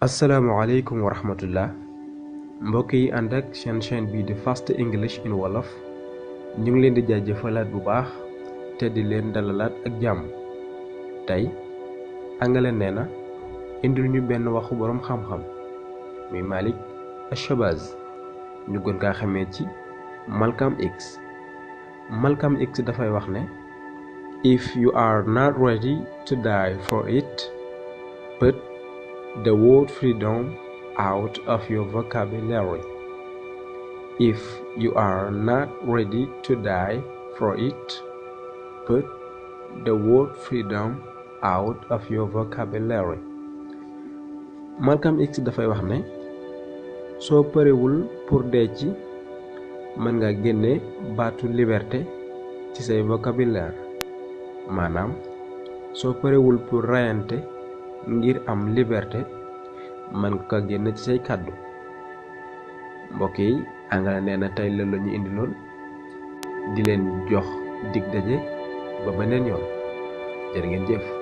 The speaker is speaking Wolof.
asalaamaaleykum wa rahmatullah mbokk yi ànd ak seen chaîne bii di Fast English in Wolof ñu ngi leen di jaajëfalaat bu baax te di leen dalalaat ak jàmm. tey angale nee na indil ñu benn waxu boroom xam-xam muy Malik Shabazz ñu gën kaa xamee ci Malcolm X. Malcolm X dafay wax ne if you are not ready to die for it, put the word freedom out of your vocabulary. If you are not ready to die for it, put the word freedom out of your vocabulary. Malcolm X dafay wax ne soo parewul pour dee ci mën nga génne baatu liberté ci say vocabulaire, maanaam soo parewul pour rayante ngir am liberté man ko génn ci say kàddu. mbokk yi angale nee na tey la ñu indi lool di leen jox dig daje ba beneen yoon jërë ngeen jëf.